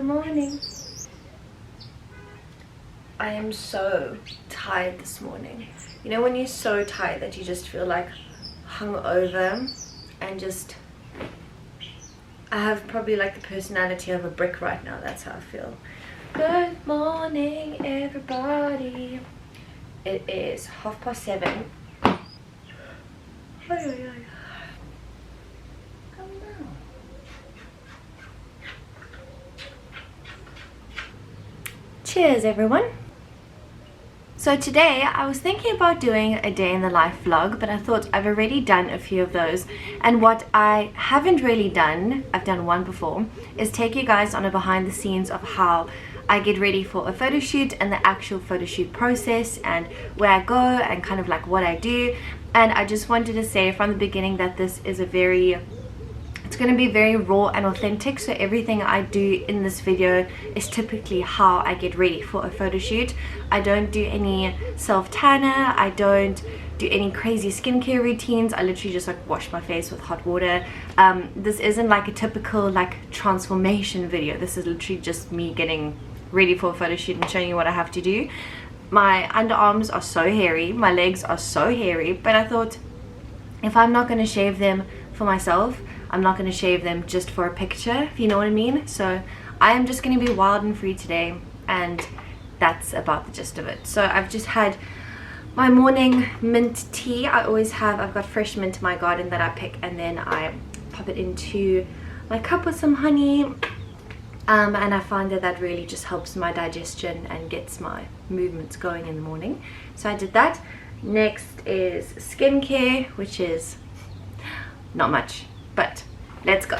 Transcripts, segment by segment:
Good morning. I am so tired this morning. You know when you're so tired that you just feel like hungover and just... I have probably like the personality of a brick right now. That's how I feel. Good morning, everybody. It is 7:30. Come down. Cheers, everyone. So today I was thinking about doing a day in the life vlog, but I thought I've already done a few of those, and what I haven't really done, I've done one before, is take you guys on a behind the scenes of how I get ready for a photo shoot and the actual photo shoot process and where I go and kind of like what I do. And I just wanted to say from the beginning that this is it's going to be very raw and authentic, so everything I do in this video is typically how I get ready for a photo shoot. I don't do any self-tanner, I don't do any crazy skincare routines. I literally just like wash my face with hot water. This isn't like a typical like transformation video. This is literally just me getting ready for a photo shoot and showing you what I have to do. My underarms are so hairy, my legs are so hairy, but I thought if I'm not going to shave them for myself, I'm not going to shave them just for a picture, if you know what I mean. So I am just going to be wild and free today, and that's about the gist of it. So I've just had my morning mint tea. I've got fresh mint in my garden that I pick, and then I pop it into my cup with some honey, and I find that really just helps my digestion and gets my movements going in the morning. So I did that. Next is skincare, which is not much, but let's go.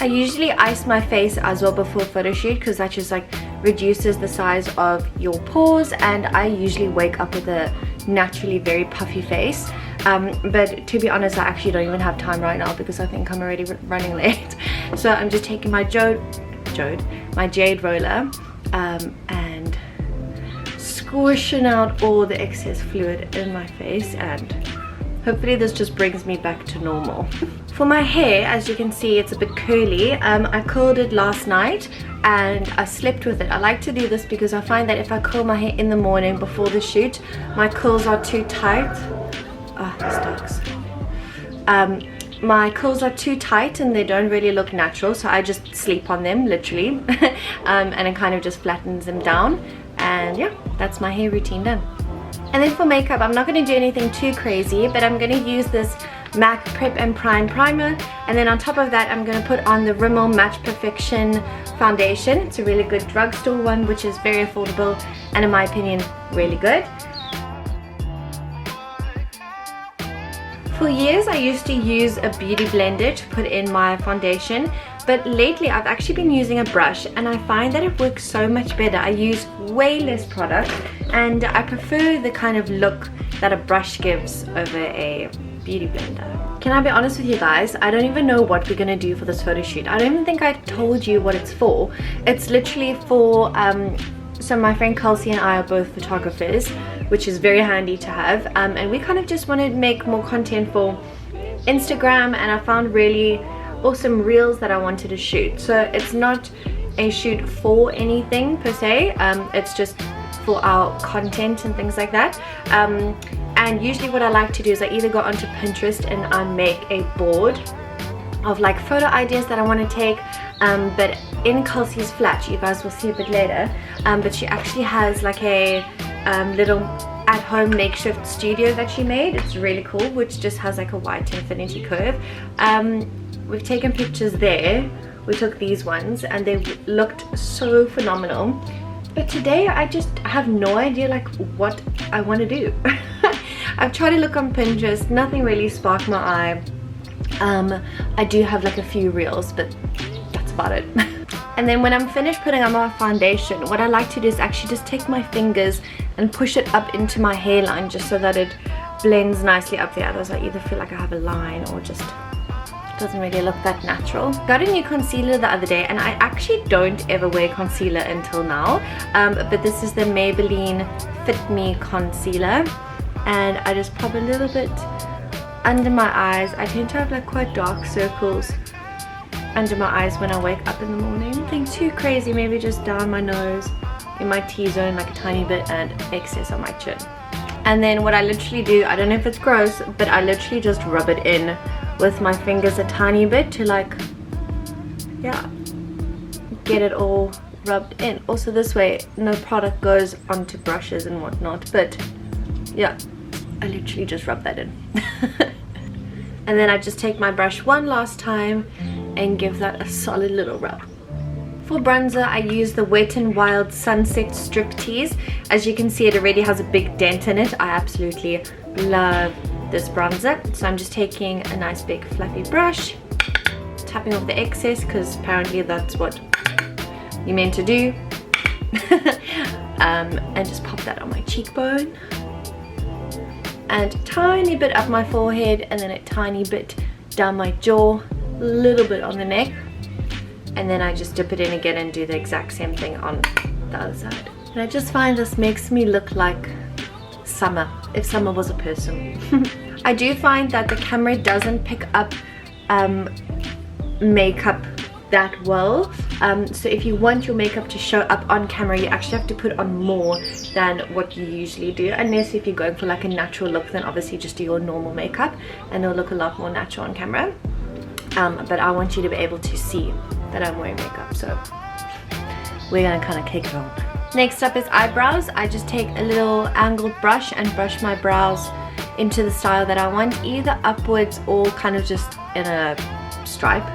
I usually ice my face as well before photo shoot because that just like reduces the size of your pores, and I usually wake up with a naturally very puffy face. But to be honest, I actually don't even have time right now because I think I'm already running late. So I'm just taking my jade roller and squishing out all the excess fluid in my face, and hopefully this just brings me back to normal. For my hair, as you can see, it's a bit curly. I curled it last night and I slept with it. I like to do this because I find that if I curl my hair in the morning before the shoot, my curls are too tight. This ducks. My curls are too tight and they don't really look natural, so I just sleep on them literally and it kind of just flattens them down. And yeah, that's my hair routine done. And then for makeup, I'm not going to do anything too crazy, but I'm going to use this MAC Prep and Prime primer, and then on top of that I'm going to put on the Rimmel Match Perfection foundation. It's a really good drugstore one, which is very affordable and in my opinion really good. For years I used to use a beauty blender to put in my foundation, but lately I've actually been using a brush and I find that it works so much better. I use way less product and I prefer the kind of look that a brush gives over a beauty blender. Can I be honest with you guys? I don't even know what we're gonna do for this photo shoot. I don't even think I told you what it's for. It's literally for so my friend Kelsey and I are both photographers, which is very handy to have, and we kind of just wanted to make more content for Instagram, and I found really awesome reels that I wanted to shoot. So it's not a shoot for anything per se, it's just for our content and things like that. And usually what I like to do is I either go onto Pinterest and I make a board of like photo ideas that I want to take, but in Kelsey's flat, you guys will see a bit later, but she actually has like a little at-home makeshift studio that she made. It's really cool, which just has like a white infinity curve. We've taken pictures there. We took these ones and they looked so phenomenal, but today I have no idea like what I want to do. I've tried to look on Pinterest, nothing really sparked my eye. I do have like a few reels, but that's about it. And then when I'm finished putting on my foundation, what I like to do is actually just take my fingers and push it up into my hairline just so that it blends nicely up there. Otherwise I either feel like I have a line or just doesn't really look that natural. Got a new concealer the other day, and I actually don't ever wear concealer until now, but this is the Maybelline Fit Me Concealer, and I just pop a little bit under my eyes. I tend to have like quite dark circles under my eyes when I wake up in the morning. Nothing too crazy, maybe just down my nose, in my T-zone like a tiny bit, and excess on my chin. And then what I literally do, I don't know if it's gross, but I literally just rub it in with my fingers a tiny bit to like, yeah, get it all rubbed in. Also this way no product goes onto brushes and whatnot, but yeah, I literally just rub that in. And then I just take my brush one last time and give that a solid little rub. For bronzer, I use the Wet n Wild Sunset Striptease. As you can see, it already has a big dent in it. I absolutely love this bronzer. So I'm just taking a nice big fluffy brush, tapping off the excess, because apparently that's what you're meant to do. And just pop that on my cheekbone. And a tiny bit up my forehead, and then a tiny bit down my jaw, a little bit on the neck. And then I just dip it in again and do the exact same thing on the other side. And I just find this makes me look like summer, if summer was a person. I do find that the camera doesn't pick up makeup that well. So if you want your makeup to show up on camera, you actually have to put on more than what you usually do. Unless if you're going for like a natural look, then obviously just do your normal makeup and it'll look a lot more natural on camera. But I want you to be able to see that I'm wearing makeup, so we're gonna kind of kick it on. Next up is eyebrows. I just take a little angled brush and brush my brows into the style that I want, either upwards or kind of just in a stripe,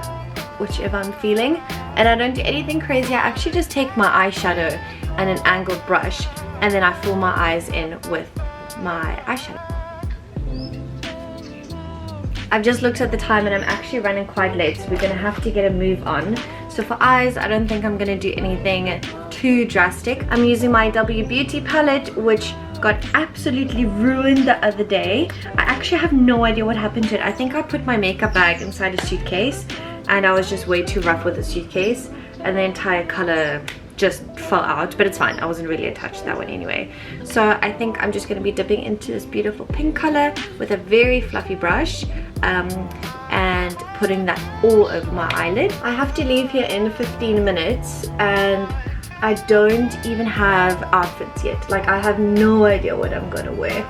whichever I'm feeling. And I don't do anything crazy. I actually just take my eyeshadow and an angled brush, and then I fill my eyes in with my eyeshadow. I've just looked at the time and I'm actually running quite late, so we're going to have to get a move on. So for eyes, I don't think I'm going to do anything too drastic. I'm using my W Beauty palette, which got absolutely ruined the other day. I actually have no idea what happened to it. I think I put my makeup bag inside a suitcase and I was just way too rough with the suitcase, and the entire color just fell out, but it's fine. I wasn't really attached to that one anyway. So I think I'm just going to be dipping into this beautiful pink color with a very fluffy brush, and putting that all over my eyelid. I have to leave here in 15 minutes and I don't even have outfits yet. Like, I have no idea what I'm gonna wear.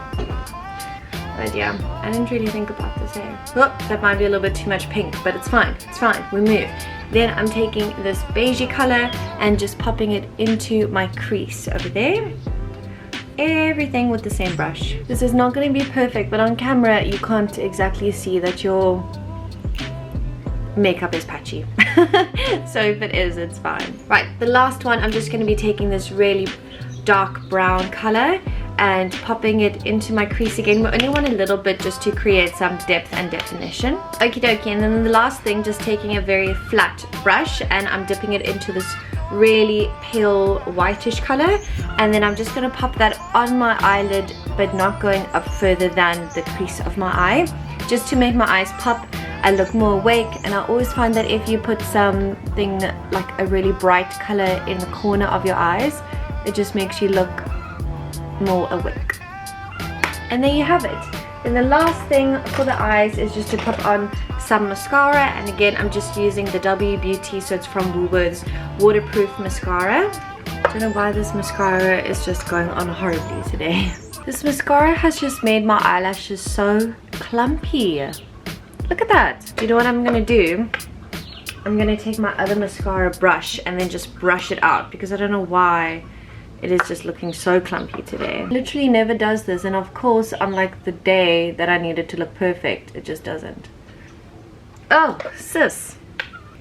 But yeah, I didn't really think about this hair. Oh, that might be a little bit too much pink, but it's fine. It's fine. We move. Then I'm taking this beigey color and just popping it into my crease over there. Everything with the same brush. This is not going to be perfect, but on camera you can't exactly see that your makeup is patchy. So if it is, it's fine. Right, the last one, I'm just going to be taking this really dark brown color and popping it into my crease again. We only want a little bit just to create some depth and definition. Okie dokie, and then the last thing, just taking a very flat brush and I'm dipping it into this really pale whitish color, and then I'm just going to pop that on my eyelid, but not going up further than the crease of my eye, just to make my eyes pop. I look more awake, and I always find that if you put something like a really bright color in the corner of your eyes, it just makes you look more awake. And there you have it. And the last thing for the eyes is just to put on some mascara, and again I'm just using the W Beauty, so it's from Woolworths, waterproof mascara. Don't know why this mascara is just going on horribly today. This mascara has just made my eyelashes so clumpy. Look at that. You know what I'm gonna do? I'm gonna take my other mascara brush and then just brush it out, because I don't know why it is just looking so clumpy today. Literally never does this, and of course on like the day that I need it to look perfect, it just doesn't. Oh sis,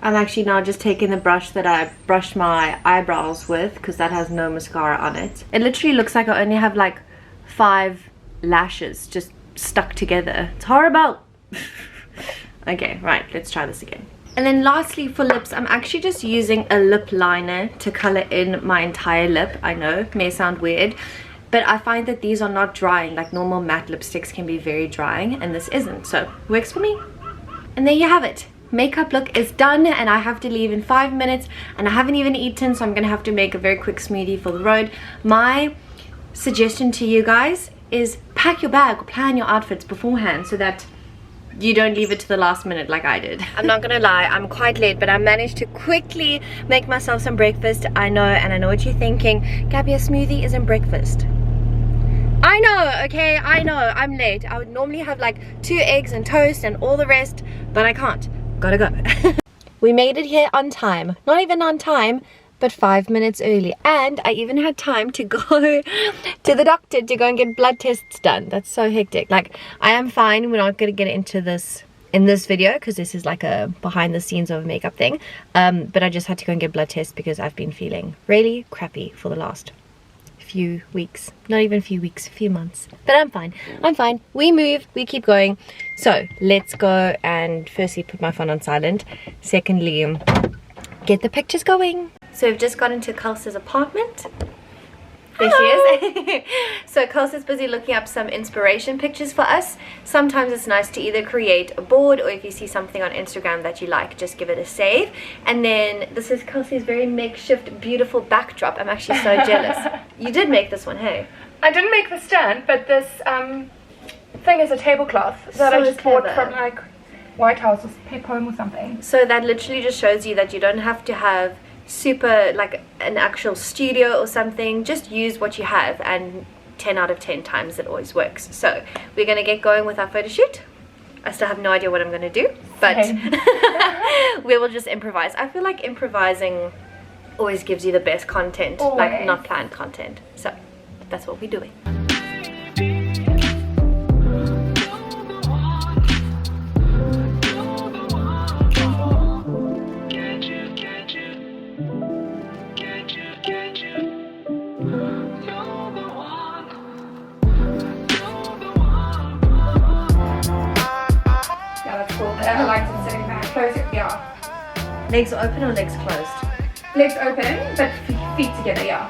I'm actually now just taking the brush that I brushed my eyebrows with, because that has no mascara on it. It literally looks like I only have like 5 lashes just stuck together. It's horrible. Okay, right, let's try this again. And then lastly for lips, I'm actually just using a lip liner to color in my entire lip. I know, it may sound weird, but I find that these are not drying. Like normal matte lipsticks can be very drying, and this isn't, so works for me. And there you have it. makeup look is done and I have to leave in 5 minutes and I haven't even eaten, so I'm gonna have to make a very quick smoothie for the road. My suggestion to you guys is pack your bag or plan your outfits beforehand so that you don't leave it to the last minute like I did. I'm not gonna lie, I'm quite late, but I managed to quickly make myself some breakfast. I know, and I know what you're thinking, Gabby, a smoothie isn't breakfast. I know, okay, I know, I'm late. I would normally have like 2 eggs and toast and all the rest, but I can't. Gotta go. We made it here on time. Not even on time, but 5 minutes early. And I even had time to go to the doctor to go and get blood tests done. That's so hectic. Like, I am fine. We're not gonna get into this in this video because this is like a behind the scenes of a makeup thing. But I just had to go and get blood tests because I've been feeling really crappy for the last few weeks. Not even a few weeks, a few months. But I'm fine. I'm fine. We move, we keep going. So let's go and firstly put my phone on silent. Secondly, get the pictures going. So we've just got into Kelsey's apartment. There she is. So Kelsey's busy looking up some inspiration pictures for us. Sometimes it's nice to either create a board, or if you see something on Instagram that you like, just give it a save. And then this is Kelsey's very makeshift beautiful backdrop. I'm actually so jealous. You did make this one, hey? I didn't make the stand, but this thing is a tablecloth that I just bought from like White House or Pep Home or something. So that literally just shows you that you don't have to have super like an actual studio or something. Just use what you have, and 10 out of 10 times it always works. So we're gonna get going with our photo shoot. I still have no idea what I'm gonna do, but we will just improvise. I feel like improvising always gives you the best content, like not planned content. So that's what we're doing. I like it sitting back. Close it, yeah. Legs open or legs closed? Legs open, but feet together, yeah.